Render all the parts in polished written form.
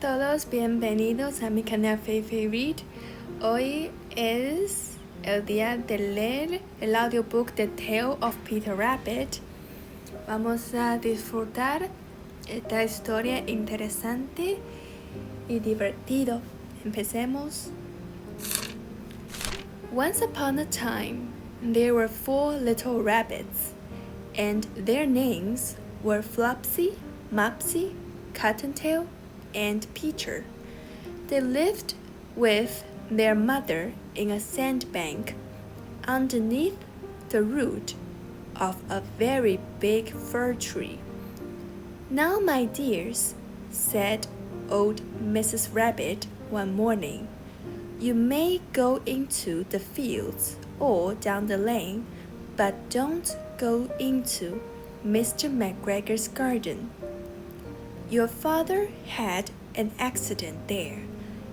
Todos bienvenidos a mi canal favorito. Hoy es el día de leer el audiobook The Tale of Peter Rabbit. Vamos a disfrutar esta historia interesante y divertido. Empecemos. Once upon a time, there were 4 little rabbits, and their names were Flopsy, Mopsy, Cottontail, and Peter. They lived with their mother in a sandbank underneath the root of a very big fir tree. "Now, my dears," said old Mrs. Rabbit one morning, "you may go into the fields or down the lane, but don't go into Mr. McGregor's garden. Your father had an accident there.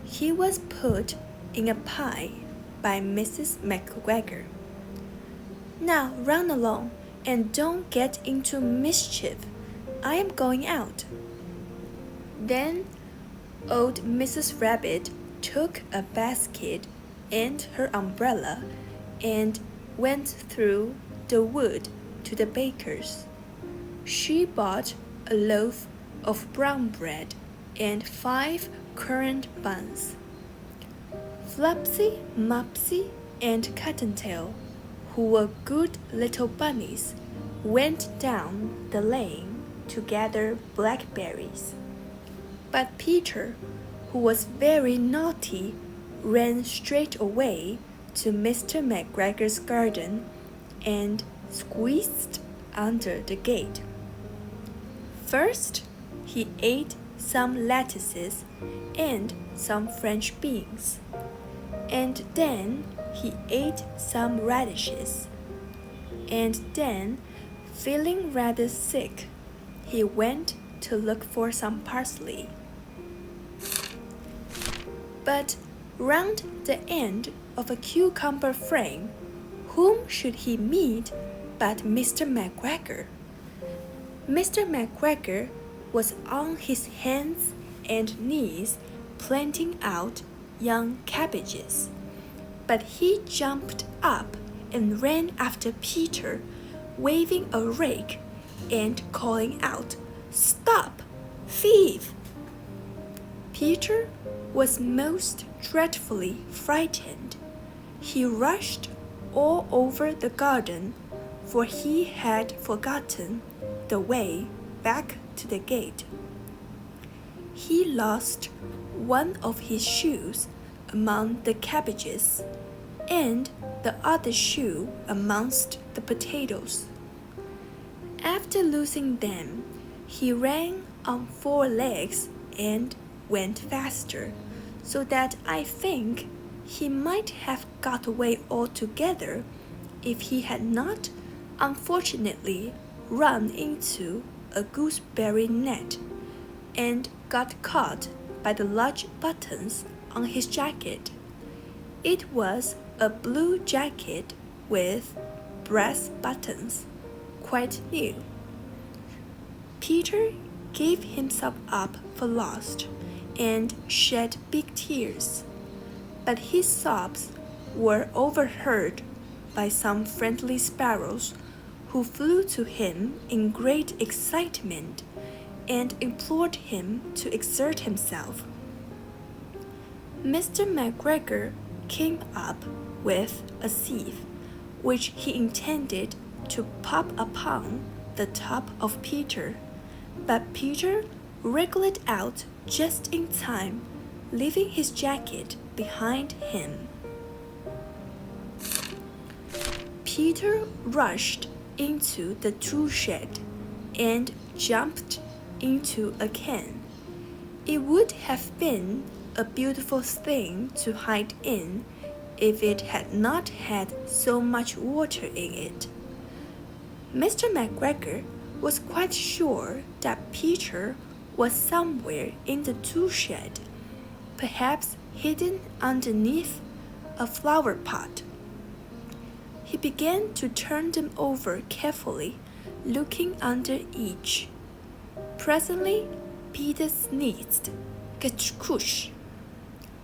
He was put in a pie by Mrs. McGregor. Now run along and don't get into mischief. I am going out." Then old Mrs. Rabbit took a basket and her umbrella and went through the wood to the baker's. She bought a loaf of brown bread and 5 currant buns. Flopsy, Mopsy, and Cottontail, who were good little bunnies, went down the lane to gather blackberries. But Peter, who was very naughty, ran straight away to Mr. McGregor's garden and squeezed under the gate. First, he ate some lettuces and some French beans, and then he ate some radishes, and then, feeling rather sick, he went to look for some parsley. But round the end of a cucumber frame, whom should he meet but Mr. McGregor? Mr. McGregor was on his hands and knees planting out young cabbages, but he jumped up and ran after Peter, waving a rake and calling out, "Stop, thief!" Peter was most dreadfully frightened. He rushed all over the garden, for he had forgotten the way back to the gate. He lost one of his shoes among the cabbages, and the other shoe amongst the potatoes. After losing them, he ran on 4 legs and went faster, so that I think he might have got away altogether if he had not, unfortunately, run into a gooseberry net and got caught by the large buttons on his jacket. It was a blue jacket with brass buttons, quite new. Peter gave himself up for lost and shed big tears, but his sobs were overheard by some friendly sparrows, who flew to him in great excitement and implored him to exert himself. Mr. McGregor came up with a sieve, which he intended to pop upon the top of Peter, but Peter wriggled out just in time, leaving his jacket behind him. Peter rushed into the tool shed and jumped into a can. It would have been a beautiful thing to hide in if it had not had so much water in it. Mr. McGregor was quite sure that Peter was somewhere in the tool shed, perhaps hidden underneath a flower pot. He began to turn them over carefully, looking under each. Presently, Peter sneezed, Ketchkush.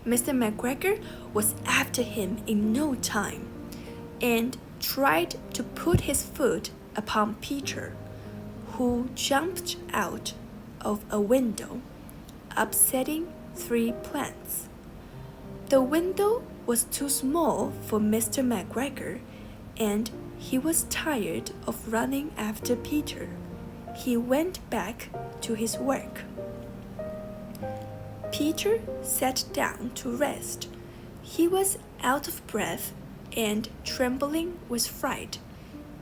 Mr. McGregor was after him in no time, and tried to put his foot upon Peter, who jumped out of a window, upsetting 3 plants. The window was too small for Mr. McGregor, and he was tired of running after Peter. He went back to his work. Peter sat down to rest. He was out of breath and trembling with fright,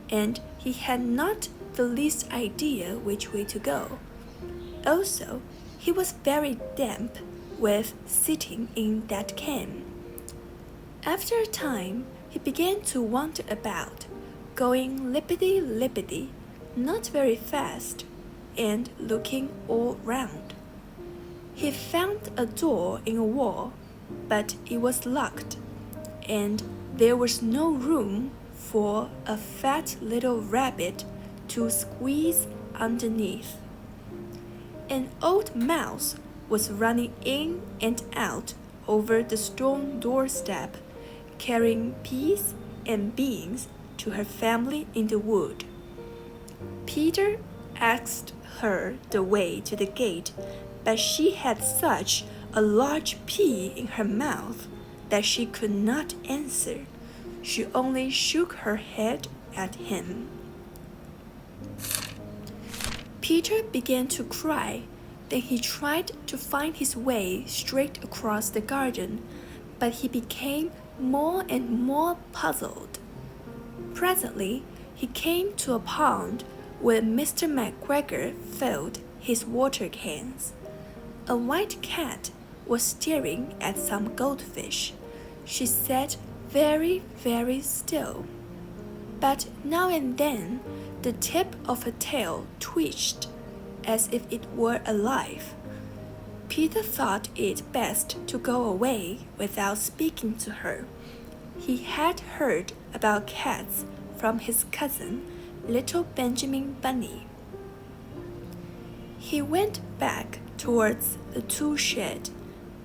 and he had not the least idea which way to go. Also, he was very damp with sitting in that can. After a time, he began to wander about, going lippity-lippity, not very fast, and looking all round. He found a door in a wall, but it was locked, and there was no room for a fat little rabbit to squeeze underneath. An old mouse was running in and out over the stone doorstep, carrying peas and beans to her family in the wood. Peter asked her the way to the gate, but she had such a large pea in her mouth that she could not answer. She only shook her head at him. Peter began to cry. Then he tried to find his way straight across the garden, but he became more and more puzzled. Presently, he came to a pond where Mr. McGregor filled his water cans. A white cat was staring at some goldfish. She sat very, very still, but now and then the tip of her tail twitched as if it were alive. Peter thought it best to go away without speaking to her. He had heard about cats from his cousin, little Benjamin Bunny. He went back towards the tool shed,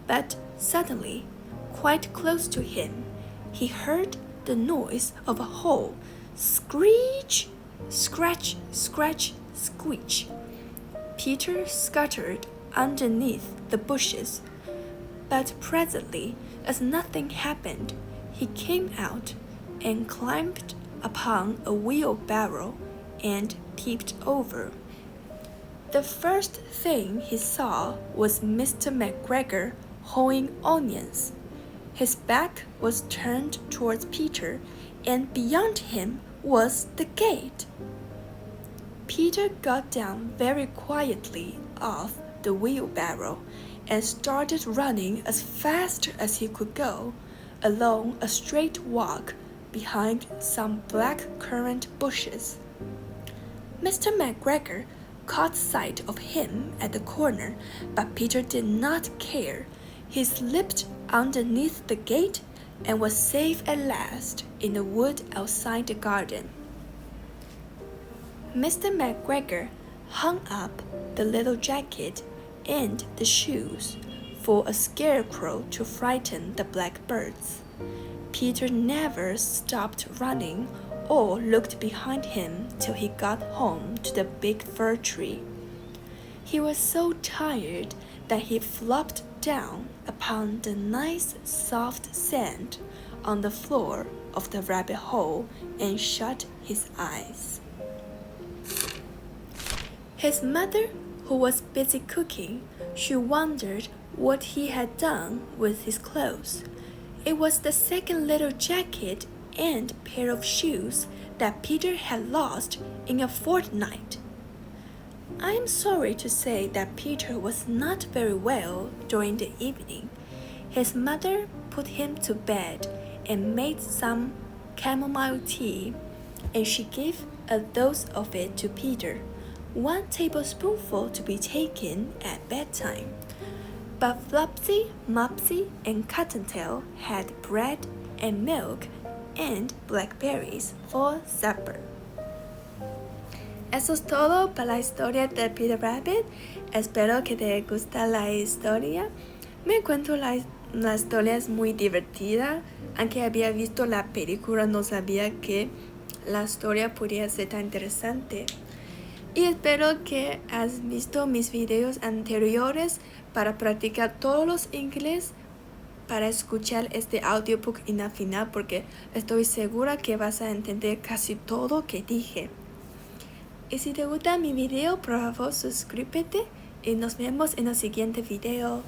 but suddenly, quite close to him, he heard the noise of a hoe. Screech, scratch, scratch, squeech. Peter scuttered underneath the bushes, but presently, as nothing happened, he came out and climbed upon a wheelbarrow and peeped over. The first thing he saw was Mr. McGregor hoeing onions. His back was turned towards Peter, and beyond him was the gate. Peter got down very quietly off the wheelbarrow and started running as fast as he could go along a straight walk behind some black currant bushes. Mr. McGregor caught sight of him at the corner, but Peter did not care. He slipped underneath the gate and was safe at last in the wood outside the garden. Mr. McGregor hung up the little jacket and the shoes for a scarecrow to frighten the blackbirds. Peter never stopped running or looked behind him till he got home to the big fir tree. He was so tired that he flopped down upon the nice soft sand on the floor of the rabbit hole and shut his eyes. His mother, who was busy cooking, she wondered what he had done with his clothes. It was the second little jacket and pair of shoes that Peter had lost in a fortnight. I am sorry to say that Peter was not very well during the evening. His mother put him to bed and made some chamomile tea, and she gave a dose of it to Peter, 1 tablespoonful to be taken at bedtime. But Flopsy, Mopsy, and Cottontail had bread and milk and blackberries for supper. eso es todo para la historia de Peter Rabbit. Espero que te guste la historia. Me encuentro la historia es muy divertida. Aunque había visto la película, no sabía que la historia podría ser tan interesante. Y espero que has visto mis videos anteriores para practicar todos los inglés para escuchar este audiobook en la final, porque estoy segura que vas a entender casi todo que dije. Y si te gusta mi video, por favor suscríbete y nos vemos en el siguiente video.